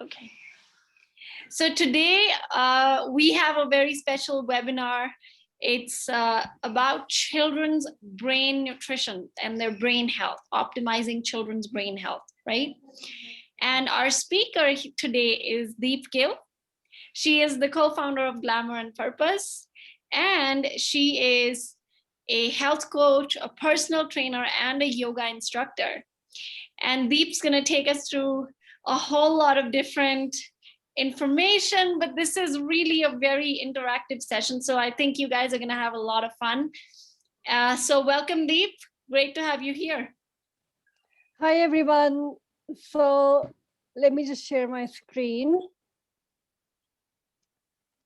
Okay. So today we have a very special webinar. It's about children's brain nutrition and their brain health, optimizing children's brain health, right? And our speaker today is Gill. She is the co-founder of Glamour and Purpose, and she is a health coach, a personal trainer, and a yoga instructor. And Deep's going to take us through a whole lot of different information, but this is really a very interactive session. So I think you guys are going to have a lot of fun. So welcome, Deep. Great to have you here. Hi, everyone. So let me just share my screen.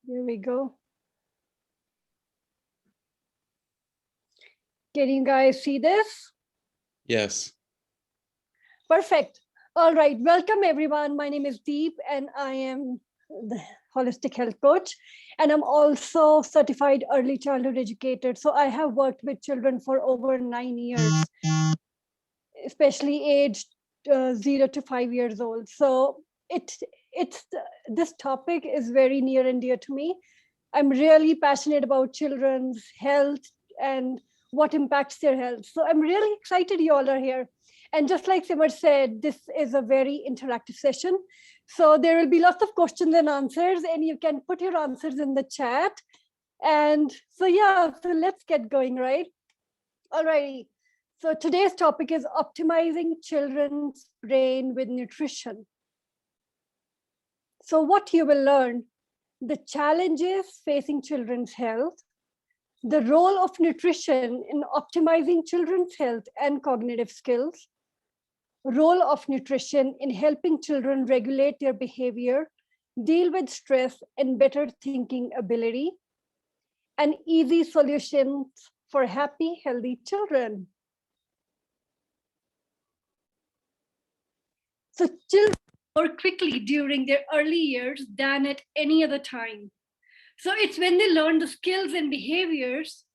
Here we go. Can you guys see this? Yes. Perfect. All right. Welcome, everyone. My name is Deep, and I am the holistic health coach. And I'm also certified early childhood educator. So I have worked with children for over 9 years, especially aged 0 to 5 years old. So this topic is very near and dear to me. I'm really passionate about children's health and what impacts their health. So I'm really excited you all are here. And just like Simar said, this is a very interactive session. So there will be lots of questions and answers, and you can put your answers in the chat. And so, yeah, so let's get going, right? All righty. So today's topic is optimizing children's brain with nutrition. So what you will learn, the challenges facing children's health, the role of nutrition in optimizing children's health and cognitive skills, role of nutrition in helping children regulate their behavior, deal with stress and better thinking ability, and easy solutions for happy, healthy children. So children more quickly during their early years than at any other time. So it's when they learn the skills and behaviors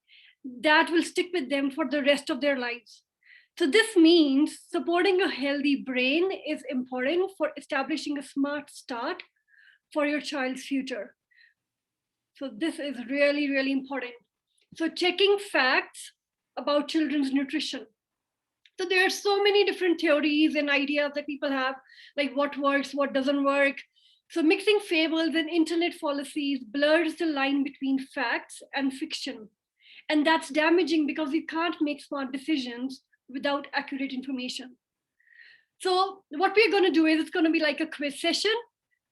that will stick with them for the rest of their lives. So this means supporting a healthy brain is important for establishing a smart start for your child's future. So this is really, really important. So checking facts about children's nutrition. So there are so many different theories and ideas that people have, like what works, what doesn't work. So mixing fables and internet fallacies blurs the line between facts and fiction. And that's damaging because you can't make smart decisions without accurate information. So what we're going to do is it's going to be like a quiz session.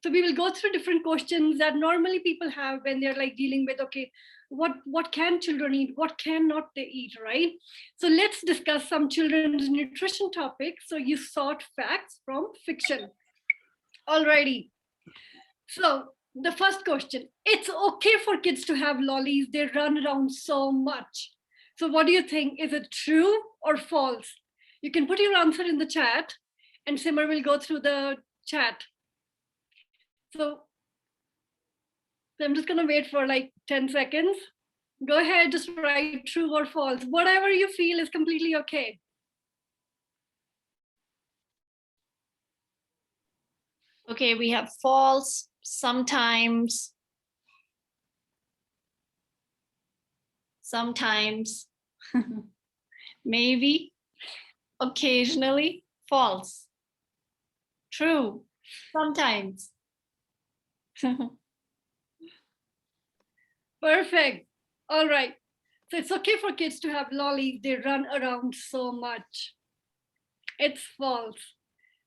So we will go through different questions that normally people have when they're like dealing with, okay, what can children eat? What cannot they eat, right? So let's discuss some children's nutrition topics. So you sort facts from fiction. Alrighty. So the first question, it's okay for kids to have lollies. They run around so much. So what do you think? Is it true or false? You can put your answer in the chat and Simar will go through the chat. So I'm just going to wait for like 10 seconds. Go ahead, just write true or false. Whatever you feel is completely okay. Okay, we have false, sometimes, maybe, occasionally, false, true, sometimes. Perfect. All right. So it's okay for kids to have lollies. They run around so much. It's false.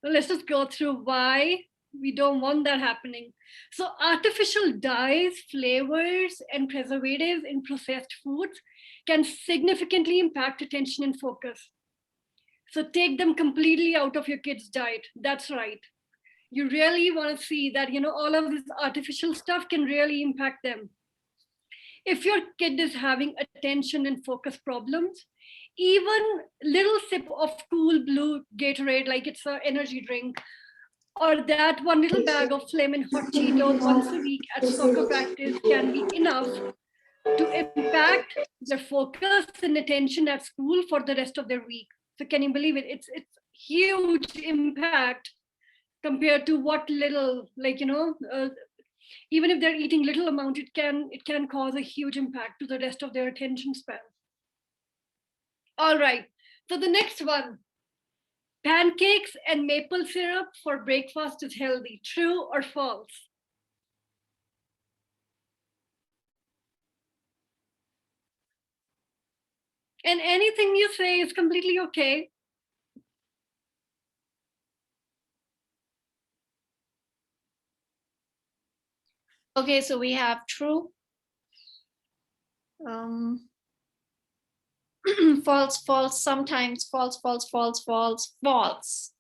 So let's just go through why we don't want that happening. So artificial dyes, flavors, and preservatives in processed foods can significantly impact attention and focus. So take them completely out of your kids' diet. That's right. You really want to see that, all of this artificial stuff can really impact them. If your kid is having attention and focus problems, even little sip of cool blue Gatorade, like it's an energy drink, or that one little bag of Flamin' Hot Cheetos once a week at soccer practice can be enough to impact their focus and attention at school for the rest of their week. So can you believe it? It's huge impact compared to what little, even if they're eating little amount, it can cause a huge impact to the rest of their attention span. All right. So the next one, pancakes and maple syrup for breakfast is healthy. True or false? And anything you say is completely okay. Okay, so we have true, false, false, sometimes false, false, false, false, false.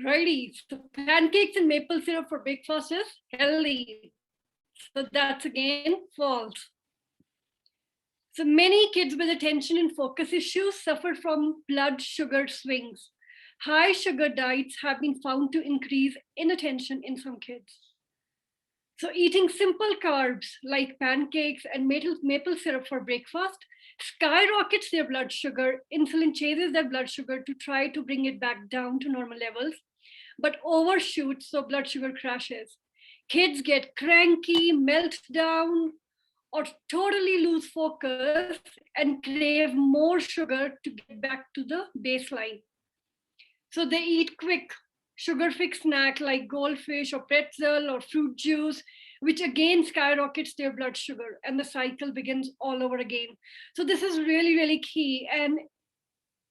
Righty. So pancakes and maple syrup for breakfast is healthy. So that's again false. So many kids with attention and focus issues suffer from blood sugar swings. High sugar diets have been found to increase inattention in some kids. So eating simple carbs like pancakes and maple syrup for breakfast skyrockets their blood sugar. Insulin chases their blood sugar to try to bring it back down to normal levels, but overshoots, so blood sugar crashes. Kids get cranky, melt down, or totally lose focus and crave more sugar to get back to the baseline. So they eat quick sugar fixed snack like goldfish or pretzel or fruit juice, which again skyrockets their blood sugar, and the cycle begins all over again. So this is really, really key. And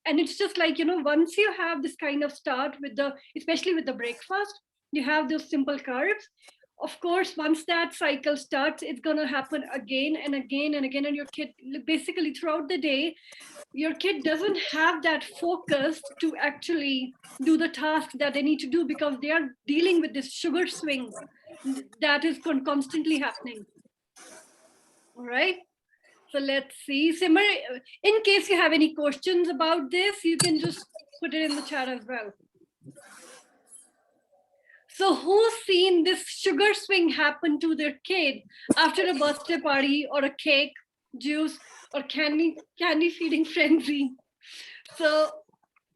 it's just like, once you have this kind of start with the, especially with the breakfast, you have those simple carbs. Of course, once that cycle starts, it's going to happen again and again and again. And your kid, basically throughout the day, your kid doesn't have that focus to actually do the task that they need to do, because they are dealing with this sugar swing that is constantly happening. All right. So let's see. Simmer, in case you have any questions about this, you can just put it in the chat as well. So who's seen this sugar swing happen to their kid after a birthday party or a cake, juice, or candy feeding frenzy? So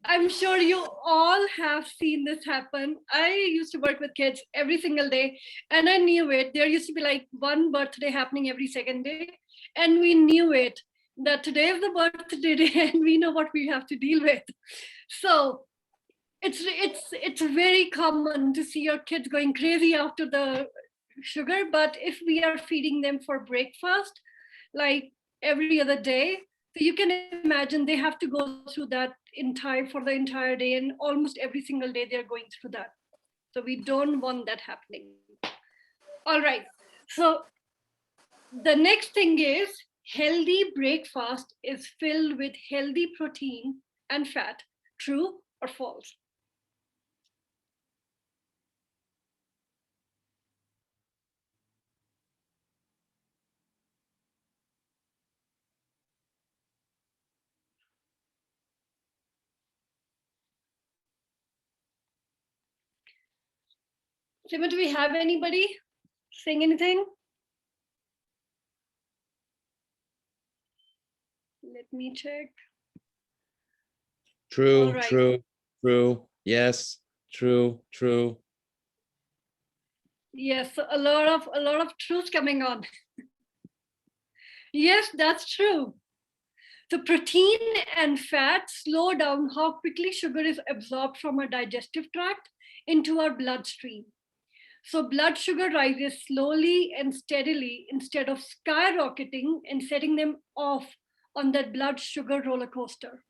I'm sure you all have seen this happen. I used to work with kids every single day, and I knew it. There used to be like one birthday happening every second day, and we knew it that today is the birthday day, and we know what we have to deal with. So it's very common to see your kids going crazy after the sugar, but if we are feeding them for breakfast, like every other day, so you can imagine they have to go through that for the entire day, and almost every single day they're going through that. So we don't want that happening. All right. So the next thing is, healthy breakfast is filled with healthy protein and fat. True or false? Simon, do we have anybody saying anything? Let me check. True, right. true. Yes, true. Yes, a lot of truth coming on. Yes, that's true. So protein and fat slow down how quickly sugar is absorbed from our digestive tract into our bloodstream. So blood sugar rises slowly and steadily instead of skyrocketing and setting them off on that blood sugar roller coaster,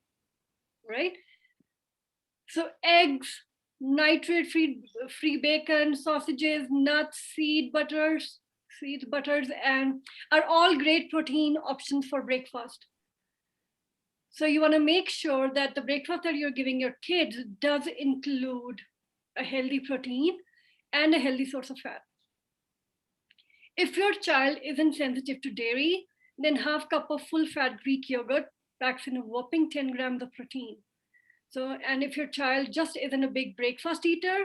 right? So eggs, nitrate-free bacon, sausages, nuts, seeds, butters, and are all great protein options for breakfast. So you want to make sure that the breakfast that you're giving your kids does include a healthy protein and a healthy source of fat. If your child isn't sensitive to dairy, then half cup of full fat Greek yogurt packs in a whopping 10 grams of protein. So, and if your child just isn't a big breakfast eater,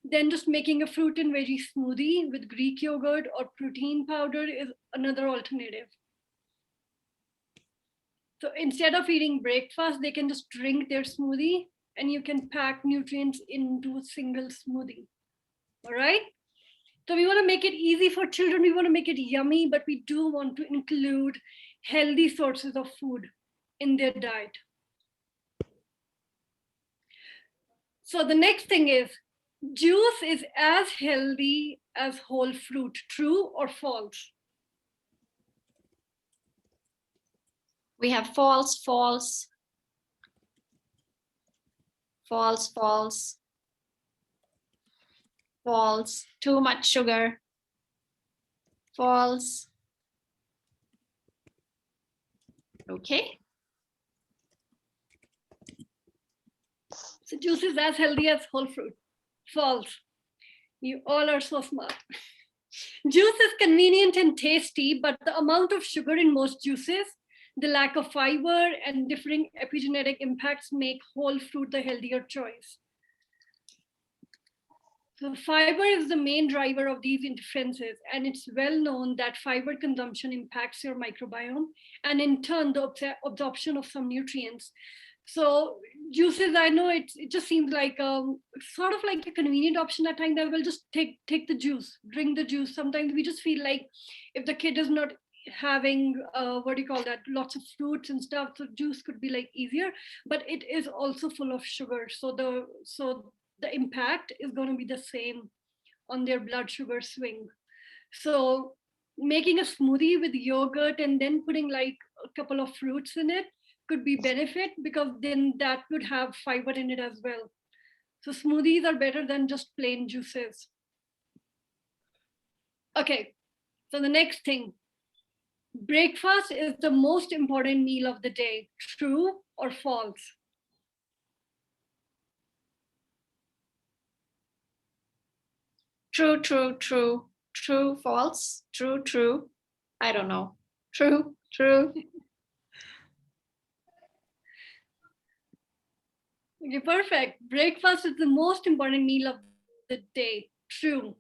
then just making a fruit and veggie smoothie with Greek yogurt or protein powder is another alternative. So instead of eating breakfast, they can just drink their smoothie and you can pack nutrients into a single smoothie. All right. So we want to make it easy for children. We want to make it yummy, but we do want to include healthy sources of food in their diet. So the next thing is, juice is as healthy as whole fruit. True or false? We have false, false, false, false, false, too much sugar, false. Okay. So juice is as healthy as whole fruit. False. You all are so smart. Juice is convenient and tasty, but the amount of sugar in most juices, the lack of fiber, and differing epigenetic impacts make whole fruit the healthier choice. So fiber is the main driver of these interferences, and it's well known that fiber consumption impacts your microbiome and in turn the absorption of some nutrients. So juices, I know it just seems like sort of like a convenient option at times. That will just take the juice, drink the juice. Sometimes we just feel like if the kid is not having what do you call that, lots of fruits and stuff, so juice could be like easier, but it is also full of sugar. So the impact is going to be the same on their blood sugar swing. So making a smoothie with yogurt and then putting like a couple of fruits in it could be benefit, because then that would have fiber in it as well. So smoothies are better than just plain juices. Okay, so the next thing, breakfast is the most important meal of the day. True or false? True, true, true, true, false, true, true. I don't know. True, true. Okay, perfect. Breakfast is the most important meal of the day. True.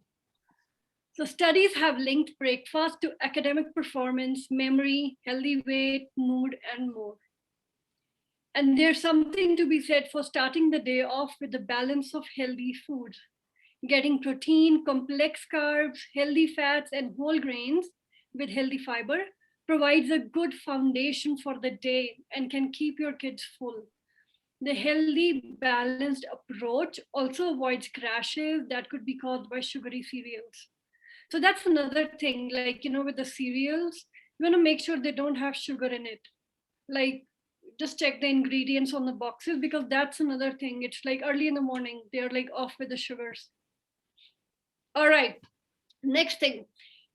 So studies have linked breakfast to academic performance, memory, healthy weight, mood, and more. And there's something to be said for starting the day off with a balance of healthy food. Getting protein, complex carbs, healthy fats, and whole grains with healthy fiber provides a good foundation for the day and can keep your kids full. The healthy, balanced approach also avoids crashes that could be caused by sugary cereals. So that's another thing, like, with the cereals, you want to make sure they don't have sugar in it. Like, just check the ingredients on the boxes, because that's another thing. It's like early in the morning, they're like off with the sugars. All right, next thing.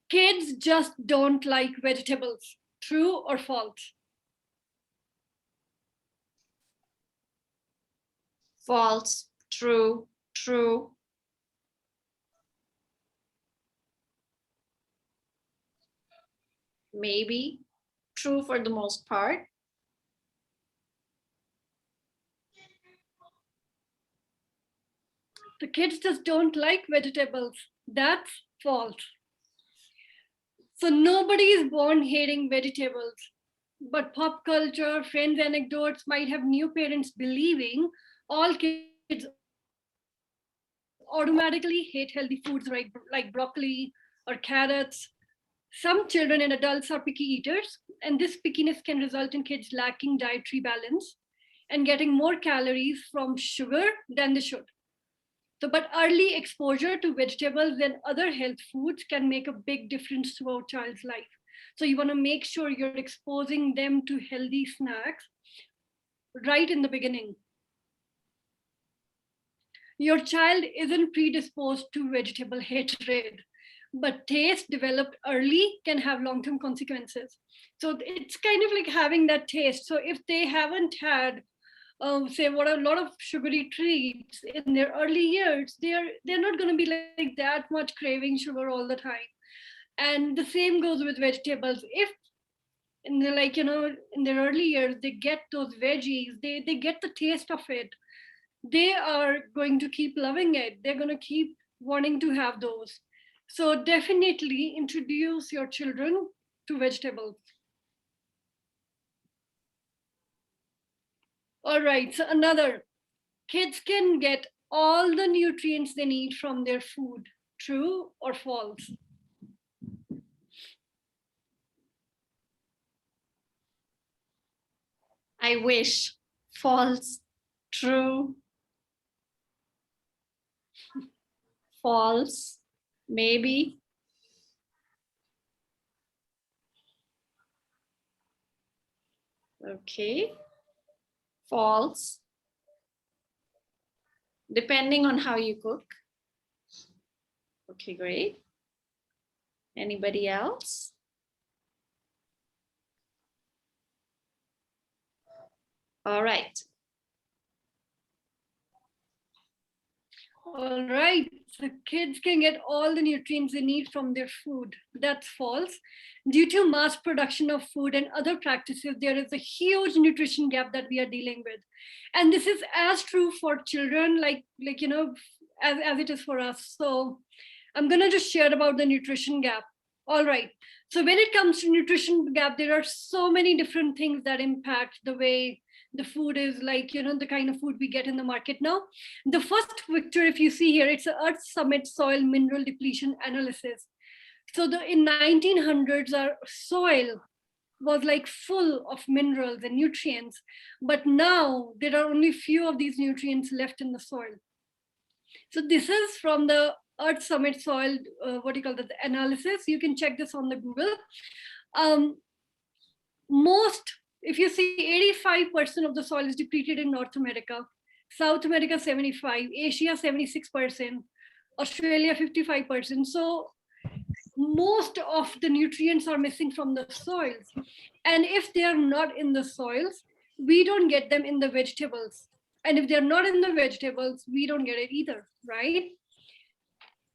Kids just don't like vegetables. True or false? False, true, true. Maybe true for the most part. The kids just don't like vegetables. That's false. So nobody is born hating vegetables, but pop culture, friends' anecdotes might have new parents believing all kids automatically hate healthy foods like broccoli or carrots. Some children and adults are picky eaters, and this pickiness can result in kids lacking dietary balance and getting more calories from sugar than they should. So, but early exposure to vegetables and other health foods can make a big difference to our child's life. So, you want to make sure you're exposing them to healthy snacks right in the beginning. Your child isn't predisposed to vegetable hatred, but taste developed early can have long term consequences. So, it's kind of like having that taste. So, if they haven't had say what a lot of sugary treats in their early years, they're not going to be like that much craving sugar all the time. And the same goes with vegetables. If in the in their early years they get those veggies, they get the taste of it, they are going to keep loving it, they're going to keep wanting to have those. So definitely introduce your children to vegetables. All right, so another, kids can get all the nutrients they need from their food. True or false? I wish. False. True. False. Maybe. Okay. False. Depending on how you cook. Okay, great. Anybody else? All right. All right, so kids can get all the nutrients they need from their food. That's false. Due to mass production of food and other practices, there is a huge nutrition gap that we are dealing with. And this is as true for children, as it is for us. So I'm gonna just share about the nutrition gap. All right. So when it comes to nutrition gap, there are so many different things that impact the way the food is, the kind of food we get in the market now. The first picture, if you see here, it's an Earth Summit soil mineral depletion analysis. So in 1900s, our soil was like full of minerals and nutrients, but now there are only few of these nutrients left in the soil. So this is from the Earth Summit soil, the analysis. You can check this on the Google. If you see, 85% of the soil is depleted in North America, South America 75, Asia 76%, Australia 55%. So most of the nutrients are missing from the soils. And if they are not in the soils, we don't get them in the vegetables. And if they're not in the vegetables, we don't get it either, right?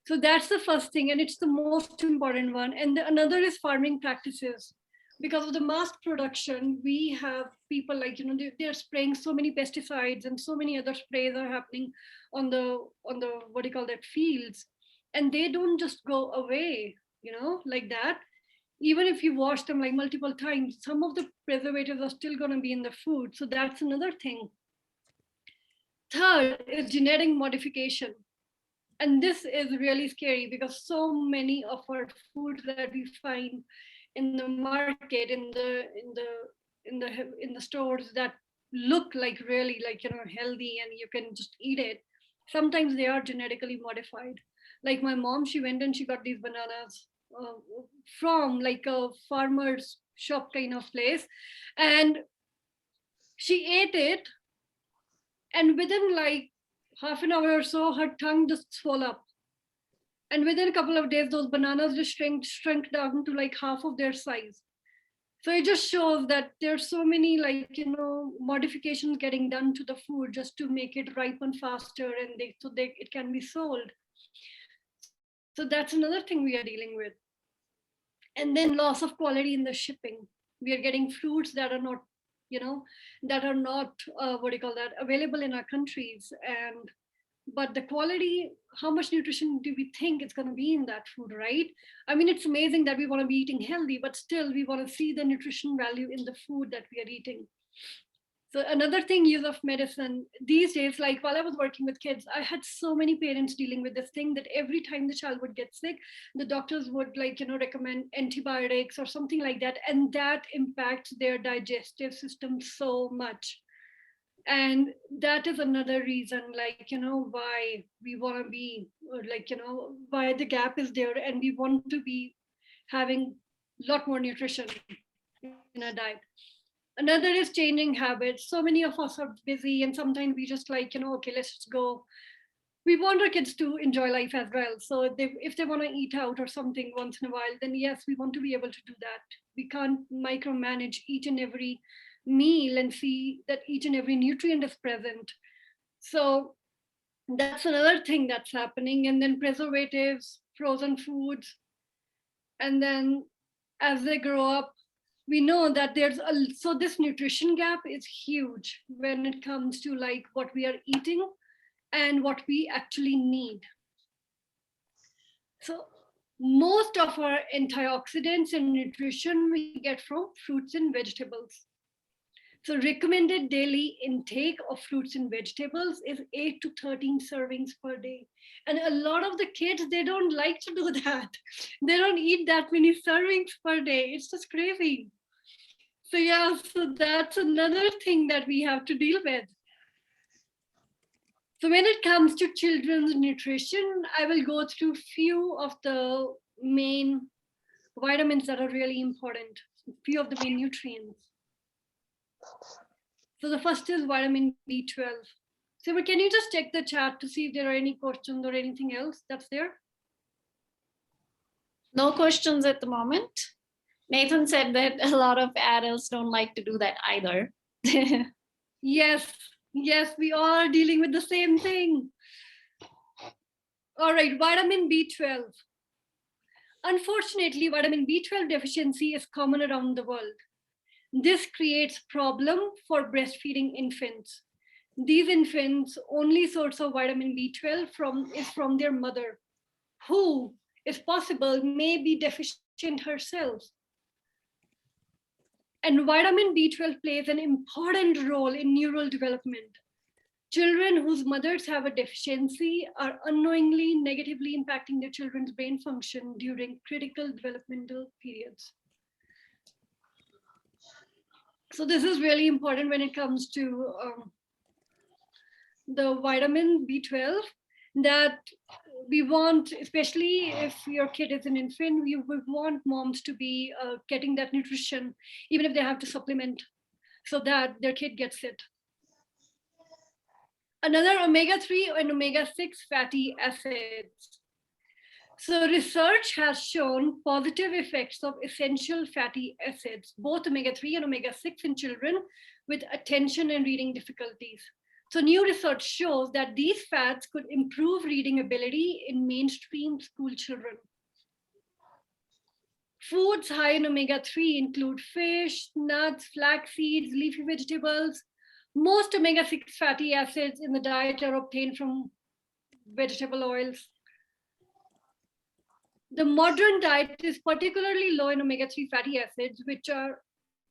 So that's the first thing, and it's the most important one. And another is farming practices. Because of the mass production, we have people they're spraying so many pesticides, and so many other sprays are happening on the fields, and they don't just go away, like that. Even if you wash them like multiple times, some of the preservatives are still going to be in the food. So that's another thing. Third is genetic modification. And this is really scary because so many of our foods that we find in the market, in the stores that look like really healthy and you can just eat it, sometimes they are genetically modified. Like my mom, she went and she got these bananas from like a farmer's shop kind of place, and she ate it, and within like half an hour or so, her tongue just swelled up. And within a couple of days, those bananas just shrunk down to like half of their size. So it just shows that there's so many modifications getting done to the food just to make it ripen faster, and it can be sold. So that's another thing we are dealing with. And then loss of quality in the shipping. We are getting fruits that are not available in our countries. And but the quality, how much nutrition do we think it's going to be in that food, right? I mean, it's amazing that we want to be eating healthy, but still we want to see the nutrition value in the food that we are eating. So another thing, use of medicine these days, like while I was working with kids, I had so many parents dealing with this thing that every time the child would get sick, the doctors would recommend antibiotics or something like that, and that impacts their digestive system so much. And that is another reason why we want to be why the gap is there, and we want to be having a lot more nutrition in our diet. Another is changing habits. So many of us are busy, and sometimes we just okay, let's just go. We want our kids to enjoy life as well. So if they want to eat out or something once in a while, then yes, we want to be able to do that. We can't micromanage each and every meal and see that each and every nutrient is present. So that's another thing that's happening. And then preservatives, frozen foods. And then as they grow up, we know that so this nutrition gap is huge when it comes to what we are eating and what we actually need. So most of our antioxidants and nutrition we get from fruits and vegetables. So recommended daily intake of fruits and vegetables is 8 to 13 servings per day. And a lot of the kids, they don't like to do that. They don't eat that many servings per day. It's just crazy. So yeah, so that's another thing that we have to deal with. So when it comes to children's nutrition, I will go through few of the main vitamins that are really important, few of the main nutrients. So the first is vitamin B12. So but can you just check the chat to see if there are any questions or anything else that's there? No questions at the moment. Nathan said that a lot of adults don't like to do that either. Yes, we all are dealing with the same thing. All right, vitamin B12. Unfortunately, vitamin B12 deficiency is common around the world. This creates problem for breastfeeding infants. These infants' only source of vitamin B12 is from their mother, who, if possible, may be deficient herself. And vitamin B12 plays an important role in neural development. Children whose mothers have a deficiency are unknowingly negatively impacting their children's brain function during critical developmental periods. So this is really important when it comes to the vitamin B12, that we want, especially if your kid is an infant, we would want moms to be getting that nutrition, even if they have to supplement, so that their kid gets it. Another omega-3 and omega-6 fatty acids. So research has shown positive effects of essential fatty acids, both omega-3 and omega-6 in children with attention and reading difficulties. So new research shows that these fats could improve reading ability in mainstream school children. Foods high in omega-3 include fish, nuts, flax seeds, leafy vegetables. Most omega-6 fatty acids in the diet are obtained from vegetable oils. The modern diet is particularly low in omega-3 fatty acids, which are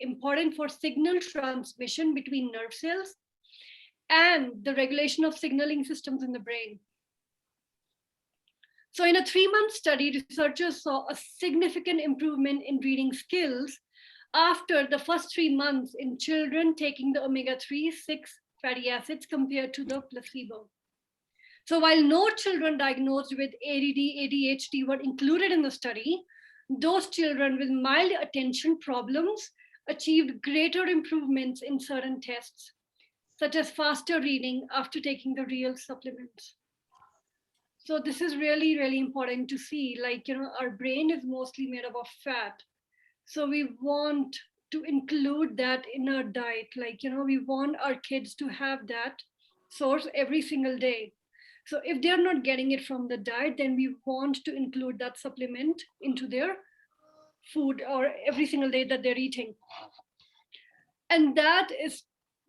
important for signal transmission between nerve cells and the regulation of signaling systems in the brain. So in a 3-month study, researchers saw a significant improvement in reading skills after the first 3 months in children taking the omega-3, 6 fatty acids compared to the placebo. So while no children diagnosed with ADD, ADHD were included in the study, those children with mild attention problems achieved greater improvements in certain tests, such as faster reading after taking the real supplements. So this is really, really important to see, like, our brain is mostly made up of fat. So we want to include that in our diet. Like, we want our kids to have that source every single day. So if they're not getting it from the diet, then we want to include that supplement into their food or every single day that they're eating. And that is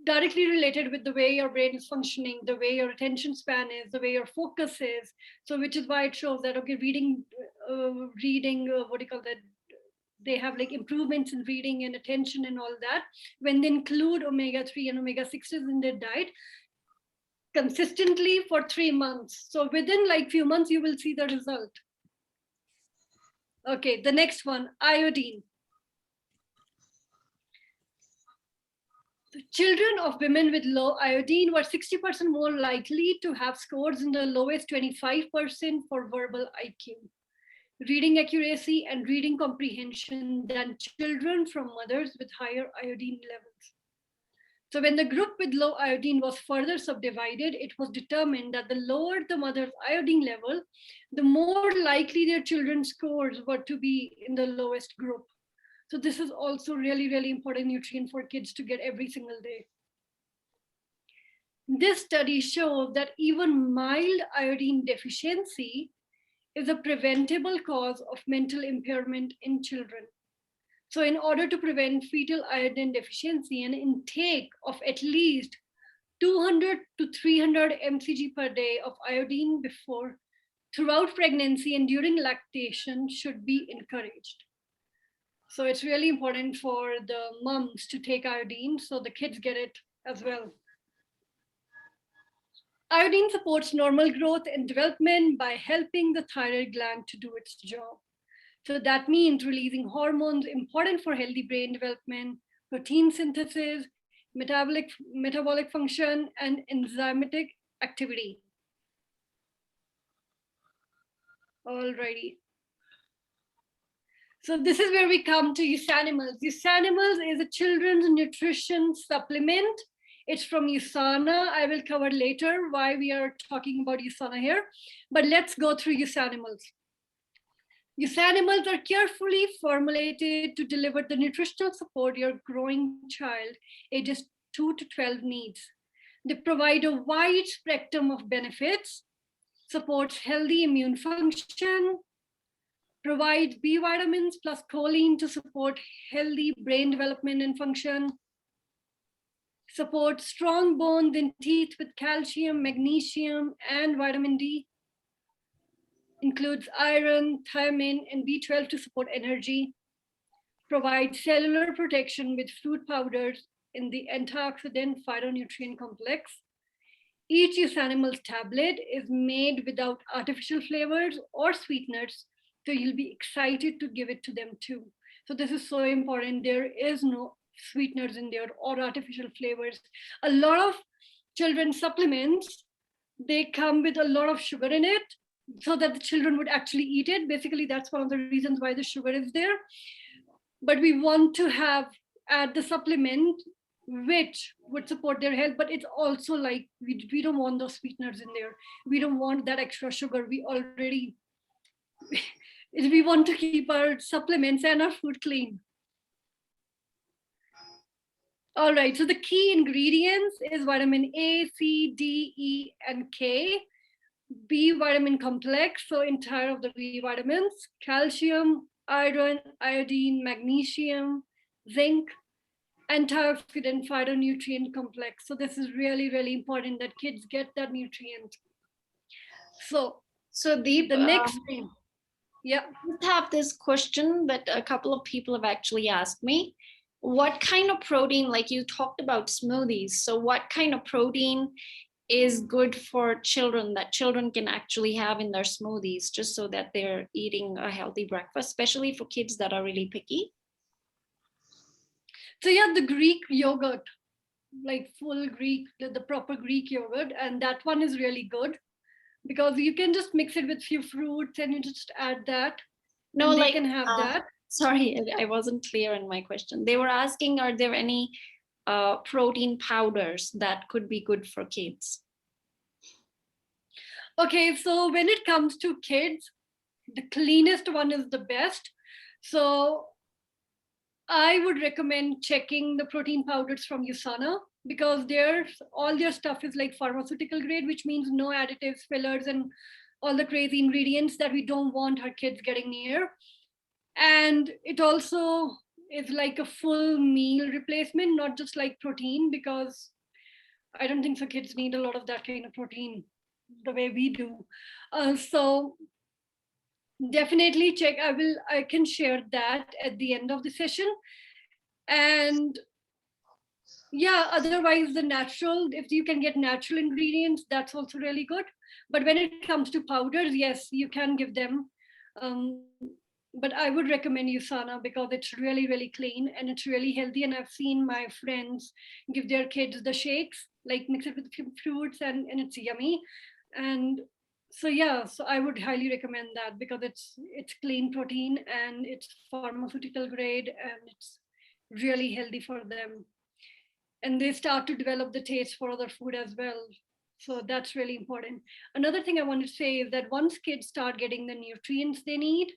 directly related with the way your brain is functioning, the way your attention span is, the way your focus is. So which is why it shows that, okay, reading, what do you call that? They have like improvements in reading and attention and all that when they include omega-3 and omega-6s in their diet consistently for 3 months. So within like few months, you will see the result. Okay, the next one, iodine. The children of women with low iodine were 60% more likely to have scores in the lowest 25% for verbal IQ, reading accuracy, and reading comprehension than children from mothers with higher iodine levels. So when the group with low iodine was further subdivided, it was determined that the lower the mother's iodine level, the more likely their children's scores were to be in the lowest group. So this is also really, really important nutrient for kids to get every single day. This study showed that even mild iodine deficiency is a preventable cause of mental impairment in children. So in order to prevent fetal iodine deficiency, an intake of at least 200 to 300 mcg per day of iodine throughout pregnancy and during lactation should be encouraged. So it's really important for the moms to take iodine so the kids get it as well. Iodine supports normal growth and development by helping the thyroid gland to do its job. So that means releasing hormones important for healthy brain development, protein synthesis, metabolic function, and enzymatic activity. Alrighty. So this is where we come to Usanimals. Usanimals is a children's nutrition supplement. It's from USANA. I will cover later why we are talking about USANA here, but let's go through Usanimals. Usanimals are carefully formulated to deliver the nutritional support your growing child, ages 2 to 12, needs. They provide a wide spectrum of benefits, supports healthy immune function, provides B vitamins plus choline to support healthy brain development and function, supports strong bones and teeth with calcium, magnesium, and vitamin D, includes iron, thiamine, and B12 to support energy, provides cellular protection with fruit powders in the antioxidant phytonutrient complex. Each Usanimals tablet is made without artificial flavors or sweeteners, so you'll be excited to give it to them too. So this is so important. There is no sweeteners in there or artificial flavors. A lot of children's supplements, they come with a lot of sugar in it so that the children would actually eat it. Basically, that's one of the reasons why the sugar is there. But we want to add the supplement which would support their health, but it's also like we don't want those sweeteners in there. We don't want that extra sugar. We already we want to keep our supplements and our food clean. All right, so the key ingredients is vitamin A, C, D, E, and K. B vitamin complex, so entire of the B vitamins, calcium, iron, iodine, magnesium, zinc, antioxidant phytonutrient complex. So this is really, really important that kids get that nutrient. So Deep, the next thing, yeah. I have this question that a couple of people have actually asked me. What kind of protein, like you talked about smoothies, so what kind of protein is good for children that children can actually have in their smoothies just so that they're eating a healthy breakfast, especially for kids that are really picky? So yeah, the Greek yogurt, like full Greek, the proper Greek yogurt, and that one is really good because you can just mix it with few fruits and you just add that. No, and like they can have that. Sorry, I wasn't clear in my question. They were asking, are there any protein powders that could be good for kids? Okay, so when it comes to kids, the cleanest one is the best. So I would recommend checking the protein powders from USANA because all their stuff is like pharmaceutical grade, which means no additives, fillers, and all the crazy ingredients that we don't want our kids getting near. And it also is like a full meal replacement, not just like protein, because I don't think so kids need a lot of that kind of protein the way we do. So definitely check. I can share that at the end of the session. And yeah, otherwise the natural, if you can get natural ingredients, that's also really good. But when it comes to powders, yes, you can give them. But I would recommend USANA because it's really, really clean and it's really healthy. And I've seen my friends give their kids the shakes, like mix it with fruits, and it's yummy. And so yeah, so I would highly recommend that because it's clean protein and it's pharmaceutical grade and it's really healthy for them. And they start to develop the taste for other food as well. So that's really important. Another thing I want to say is that once kids start getting the nutrients they need,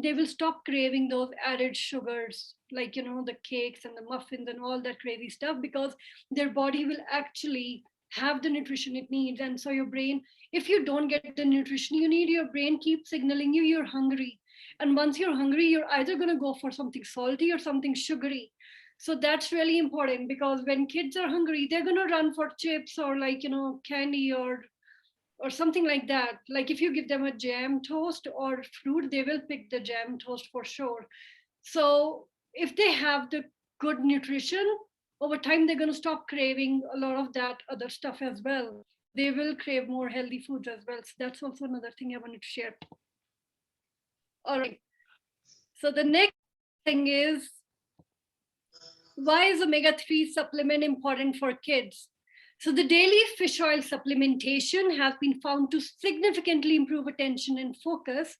they will stop craving those added sugars, like, the cakes and the muffins and all that crazy stuff, because their body will actually have the nutrition it needs. And so your brain, if you don't get the nutrition you need, your brain keeps signaling you you're hungry. And once you're hungry, you're either going to go for something salty or something sugary. So that's really important because when kids are hungry, they're going to run for chips or candy or something like that. Like if you give them a jam toast or fruit, they will pick the jam toast for sure. So if they have the good nutrition, over time they're going to stop craving a lot of that other stuff as well. They will crave more healthy foods as well. So that's also another thing I wanted to share. All right. So the next thing is, why is omega-3 supplement important for kids? So the daily fish oil supplementation has been found to significantly improve attention and focus,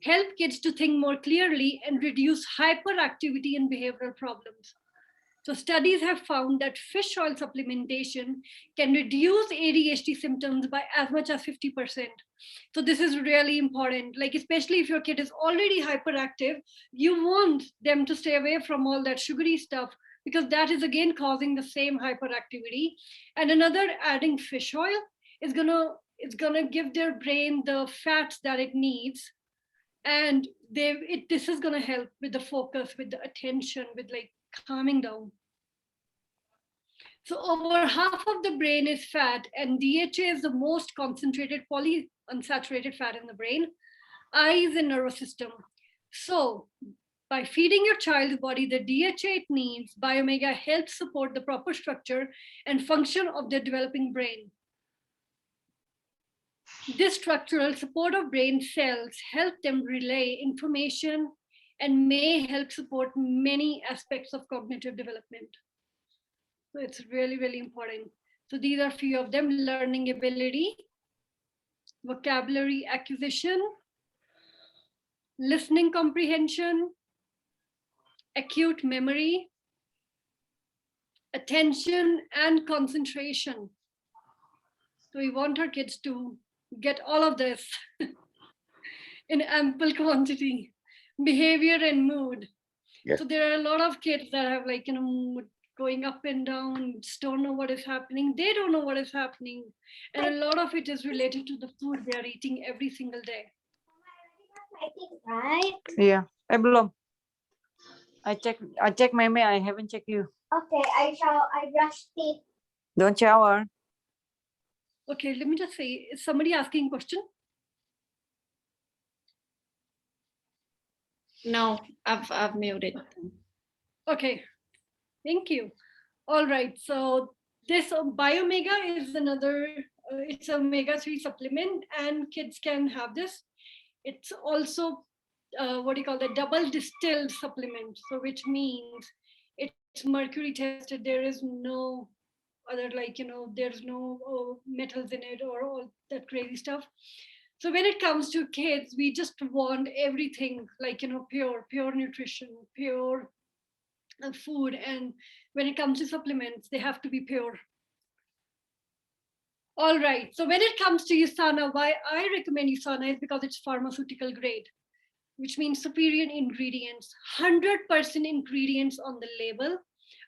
help kids to think more clearly, and reduce hyperactivity and behavioral problems. So studies have found that fish oil supplementation can reduce ADHD symptoms by as much as 50%. So this is really important, like especially if your kid is already hyperactive, you want them to stay away from all that sugary stuff, because that is again causing the same hyperactivity. And another, adding fish oil is gonna give their brain the fats that it needs, and this is gonna help with the focus, with the attention, with like calming down. So over half of the brain is fat, and DHA is the most concentrated polyunsaturated fat in the brain. I is the nervous system. So by feeding your child's body the DHA it needs, Biomega helps support the proper structure and function of their developing brain. This structural support of brain cells help them relay information and may help support many aspects of cognitive development. So it's really, really important. So these are a few of them: learning ability, vocabulary acquisition, listening comprehension, acute memory, attention, and concentration. So we want our kids to get all of this in ample quantity. Behavior and mood. Yes. So there are a lot of kids that have like, mood going up and down, just don't know what is happening. They don't know what is happening. And a lot of it is related to the food they are eating every single day. Right? Yeah, belum. I check my mail. I haven't checked you. Okay, I brushed teeth. Don't shower. Okay, let me just say, is somebody asking a question? No, I've muted. Okay, thank you. All right, so this Biomega is another, it's omega-3 supplement, and kids can have this. It's also what do you call the double distilled supplement, so which means it's mercury tested. There is no other, like, there's no metals in it or all that crazy stuff. So when it comes to kids, we just want everything like, pure nutrition, pure food. And when it comes to supplements, they have to be pure. All right, so when it comes to USANA, why I recommend USANA is because it's pharmaceutical grade, which means superior ingredients. 100% ingredients on the label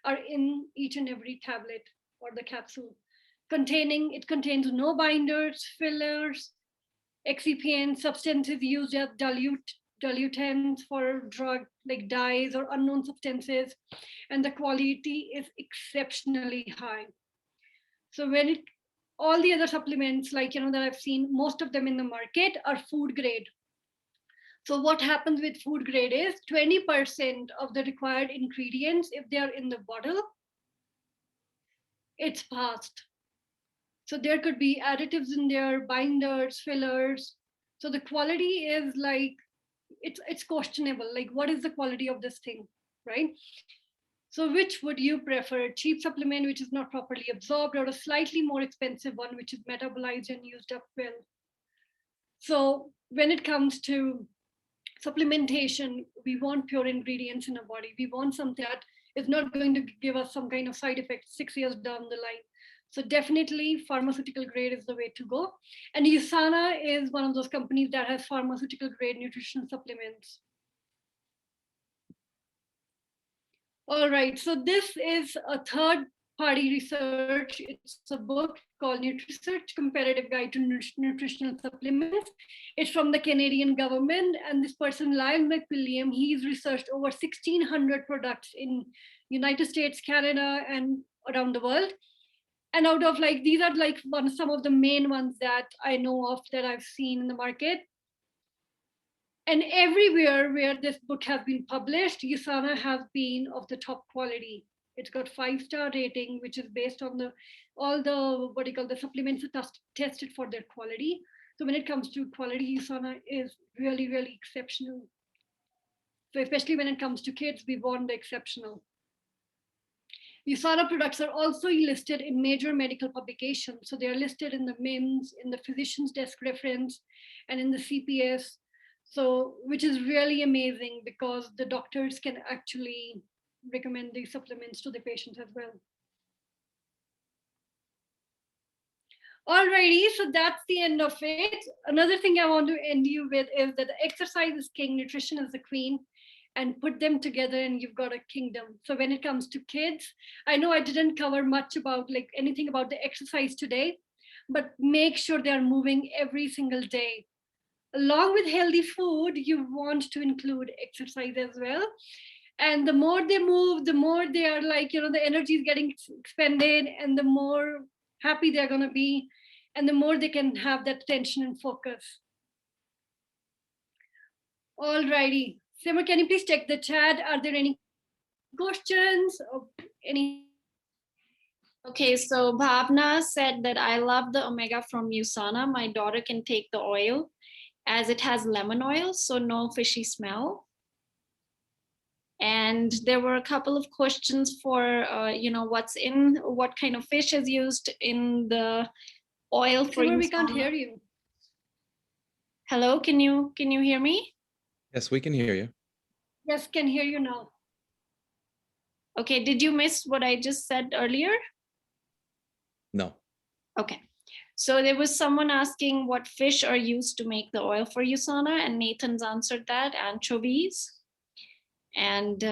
are in each and every tablet or the capsule. It contains no binders, fillers, excipients, substances used as dilutants for drug like dyes or unknown substances, and the quality is exceptionally high. So all the other supplements, like, that I've seen, most of them in the market are food grade. So what happens with food grade is 20% of the required ingredients, if they are in the bottle, it's passed. So there could be additives in there, binders, fillers. So the quality is like, it's questionable. Like, what is the quality of this thing, right? So which would you prefer? A cheap supplement which is not properly absorbed, or a slightly more expensive one which is metabolized and used up well? So when it comes to supplementation, we want pure ingredients in our body. We want something that is not going to give us some kind of side effects 6 years down the line. So definitely pharmaceutical grade is the way to go. And USANA is one of those companies that has pharmaceutical grade nutrition supplements. All right, so this is a third-party research. It's a book called NutriSearch, Comparative Guide to Nutritional Supplements. It's from the Canadian government, and this person, Lyle McWilliam, he's researched over 1,600 products in United States, Canada, and around the world. And out of these are some of the main ones that I know of that I've seen in the market. And everywhere where this book has been published, USANA has been of the top quality. It's got 5-star rating, which is based on all the what do you call the supplements are tested for their quality. So when it comes to quality, USANA is really, really exceptional. So especially when it comes to kids, we want the exceptional. USANA products are also listed in major medical publications. So they are listed in the MIMS, in the physician's desk reference, and in the CPS. So, which is really amazing because the doctors can actually recommend these supplements to the patients as well. Alrighty, so that's the end of it. Another thing I want to end you with is that exercise is king, nutrition is the queen, and put them together and you've got a kingdom. So when it comes to kids, I know I didn't cover much about like anything about the exercise today, but make sure they are moving every single day. Along with healthy food, you want to include exercise as well. And the more they move, the more they are like, the energy is getting expended and the more happy they're going to be and the more they can have that attention and focus. All righty. Simmer, can you please check the chat? Are there any questions or any? Okay, so Bhavna said that I love the omega from USANA. My daughter can take the oil as it has lemon oil, so no fishy smell. And there were a couple of questions for, what kind of fish is used in the oil for Simmer, we can't hear you. Hello, can you hear me? Yes, we can hear you. Yes, can hear you now. Okay, did you miss what I just said earlier? No. Okay, so there was someone asking what fish are used to make the oil for USANA, and Nathan's answered that, anchovies. And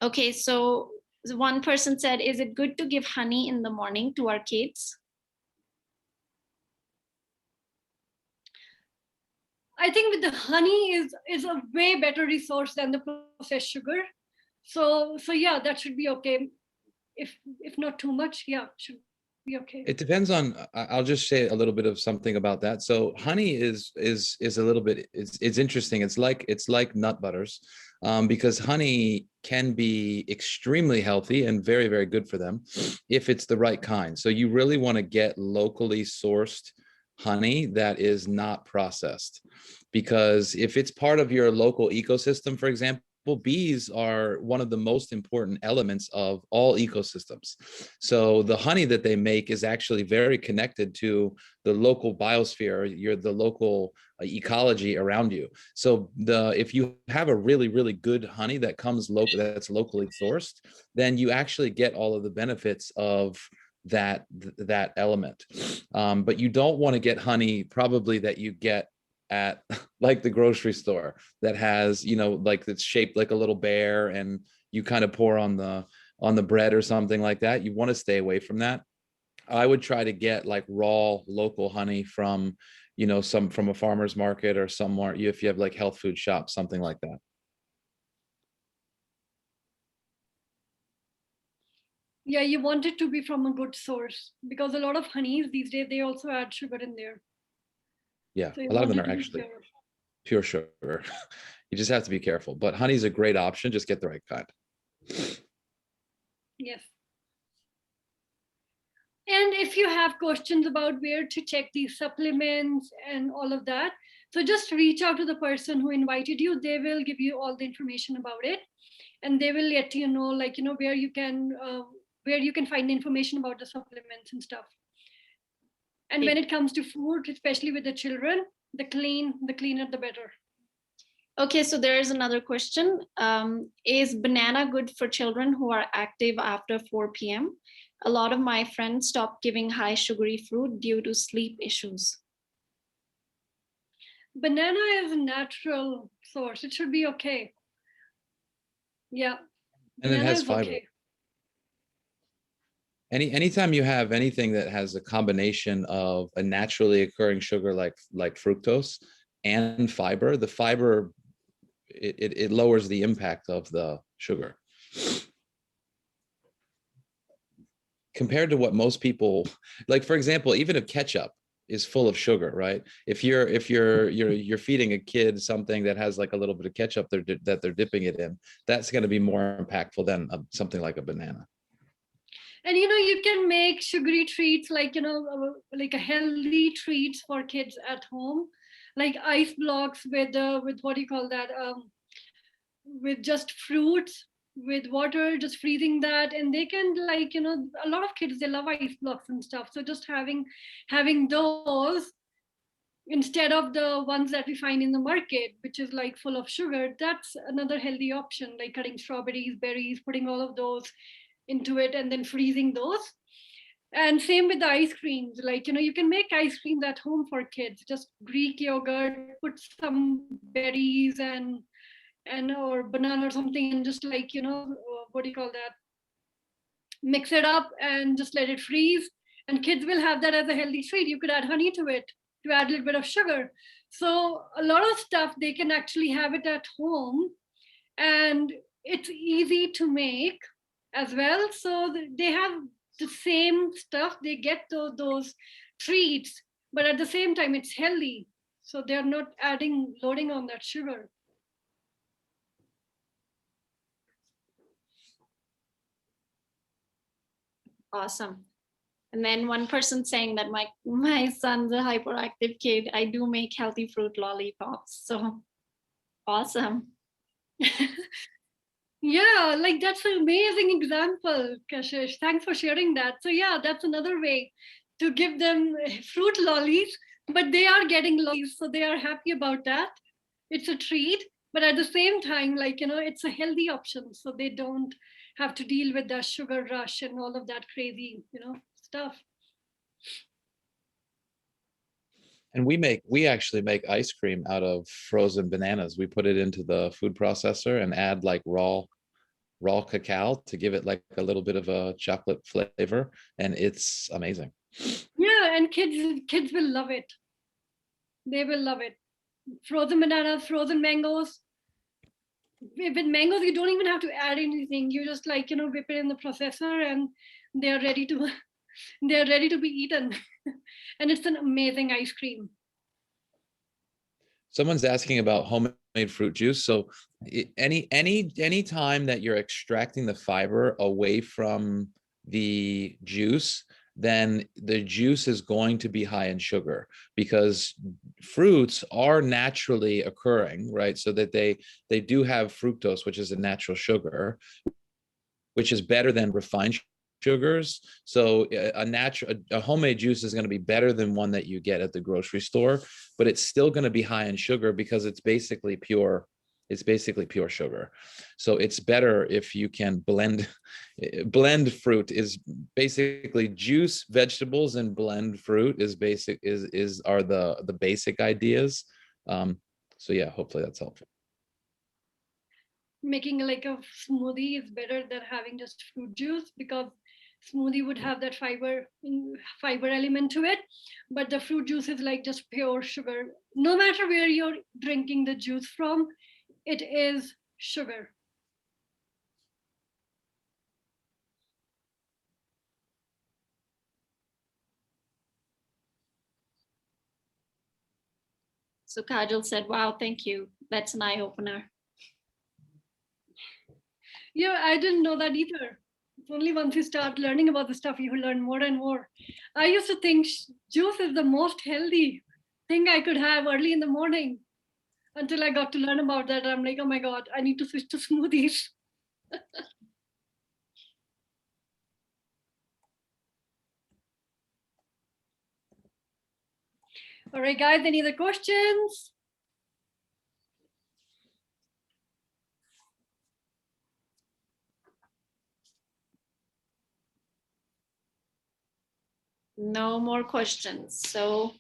okay, so one person said, is it good to give honey in the morning to our kids? I think with the honey is a way better resource than the processed sugar. So yeah, that should be okay. If not too much, yeah, should be okay. It depends on, I'll just say a little bit of something about that. So honey is a little bit, it's interesting. It's like nut butters, because honey can be extremely healthy and very, very good for them if it's the right kind. So you really want to get locally sourced honey that is not processed, because if it's part of your local ecosystem, for example, bees are one of the most important elements of all ecosystems. So the honey that they make is actually very connected to the local biosphere, the local ecology around you. So if you have a really, really good honey that comes local, that's locally sourced, then you actually get all of the benefits of that element. But you don't want to get honey probably that you get at like the grocery store that has, like it's shaped like a little bear and you kind of pour on the bread or something like that. You want to stay away from that. I would try to get like raw local honey from, from a farmer's market or somewhere, if you have like health food shops, something like that. Yeah, you want it to be from a good source because a lot of honeys these days, they also add sugar in there. Yeah, So a lot of them are actually pure sugar. You just have to be careful, but honey's a great option. Just get the right kind. Yes. And if you have questions about where to check these supplements and all of that, so just reach out to the person who invited you. They will give you all the information about it, and they will let you know, like, where you can find the information about the supplements and stuff. And when it comes to food, especially with the children, the cleaner, the better. Okay, so there is another question. Is banana good for children who are active after 4 p.m.? A lot of my friends stopped giving high sugary fruit due to sleep issues. Banana is a natural source. It should be okay. Yeah. And it has fiber. Okay. Anytime you have anything that has a combination of a naturally occurring sugar like fructose and fiber, the fiber, it lowers the impact of the sugar. Compared to what most people, like for example, even of ketchup, is full of sugar, right? If you're feeding a kid something that has like a little bit of ketchup that they're dipping it in, that's going to be more impactful than something like a banana. And you can make sugary treats like like a healthy treats for kids at home, like ice blocks with what do you call that? With just fruits with water, just freezing that, and they can like a lot of kids they love ice blocks and stuff. So just having those instead of the ones that we find in the market, which is like full of sugar, that's another healthy option, like cutting strawberries, berries, putting all of those into it and then freezing those. And same with the ice creams, like you can make ice creams at home for kids, just Greek yogurt, put some berries and or banana or something, and just like what do you call that, mix it up and just let it freeze, and kids will have that as a healthy treat. You could add honey to it to add a little bit of sugar. So a lot of stuff they can actually have it at home, and it's easy to make as well. So they have the same stuff, they get those treats, but at the same time it's healthy, so they're not loading on that sugar. Awesome. And then one person saying that my son's a hyperactive kid. I do make healthy fruit lollipops. So awesome. Yeah, like that's an amazing example, Kashish. Thanks for sharing that. So yeah, that's another way to give them fruit lollies, but they are getting lollies, so they are happy about that. It's a treat, but at the same time, like it's a healthy option, so they don't have to deal with the sugar rush and all of that crazy, stuff. And we actually make ice cream out of frozen bananas. We put it into the food processor and add like raw cacao to give it like a little bit of a chocolate flavor, and it's amazing. Yeah, and kids will love it. They will love it. Frozen bananas, frozen mangoes. With mangoes, you don't even have to add anything. You just like whip it in the processor, and they're ready to they're ready to be eaten. And it's an amazing ice cream. Someone's asking about homemade fruit juice. So any time that you're extracting the fiber away from the juice, then the juice is going to be high in sugar, because fruits are naturally occurring, right? So that they do have fructose, which is a natural sugar, which is better than refined sugars. So a homemade juice is going to be better than one that you get at the grocery store, but it's still going to be high in sugar because it's basically pure sugar. So it's better if you can blend fruit. Is basically juice vegetables, and blend fruit are the basic ideas. So yeah, hopefully that's helpful. Making like a smoothie is better than having just fruit juice, because smoothie would have that fiber element to it, but the fruit juice is like just pure sugar. No matter where you're drinking the juice from, it is sugar. So Kajal said, wow, thank you. That's an eye opener. Yeah, I didn't know that either. It's only once you start learning about the stuff, you learn more and more. I used to think juice is the most healthy thing I could have early in the morning, until I got to learn about that. I'm like, oh my God, I need to switch to smoothies. All right, guys, any other questions? No more questions. So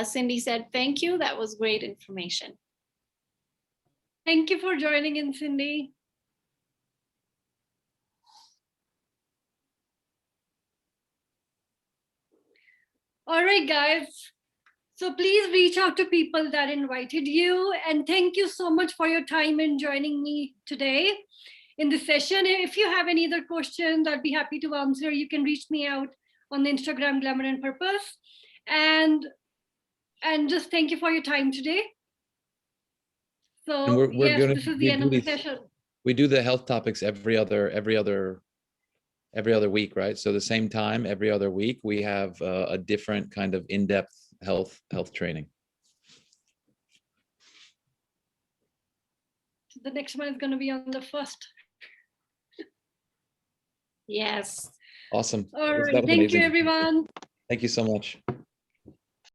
Cindy said, thank you. That was great information. Thank you for joining in, Cindy. All right, guys. So please reach out to people that invited you. And thank you so much for your time in joining me today in this session. If you have any other questions, I'd be happy to answer. You can reach me out on the Instagram Glamour and Purpose. and just thank you for your time today. So And we're yes, gonna this is we the end do of the these- session. we do the health topics every other week, right? So the same time every other week we have a different kind of in-depth health training. The next one is going to be on the 1st. Yes. Awesome. All That right. was Thank you, amazing. everyone. Thank you so much.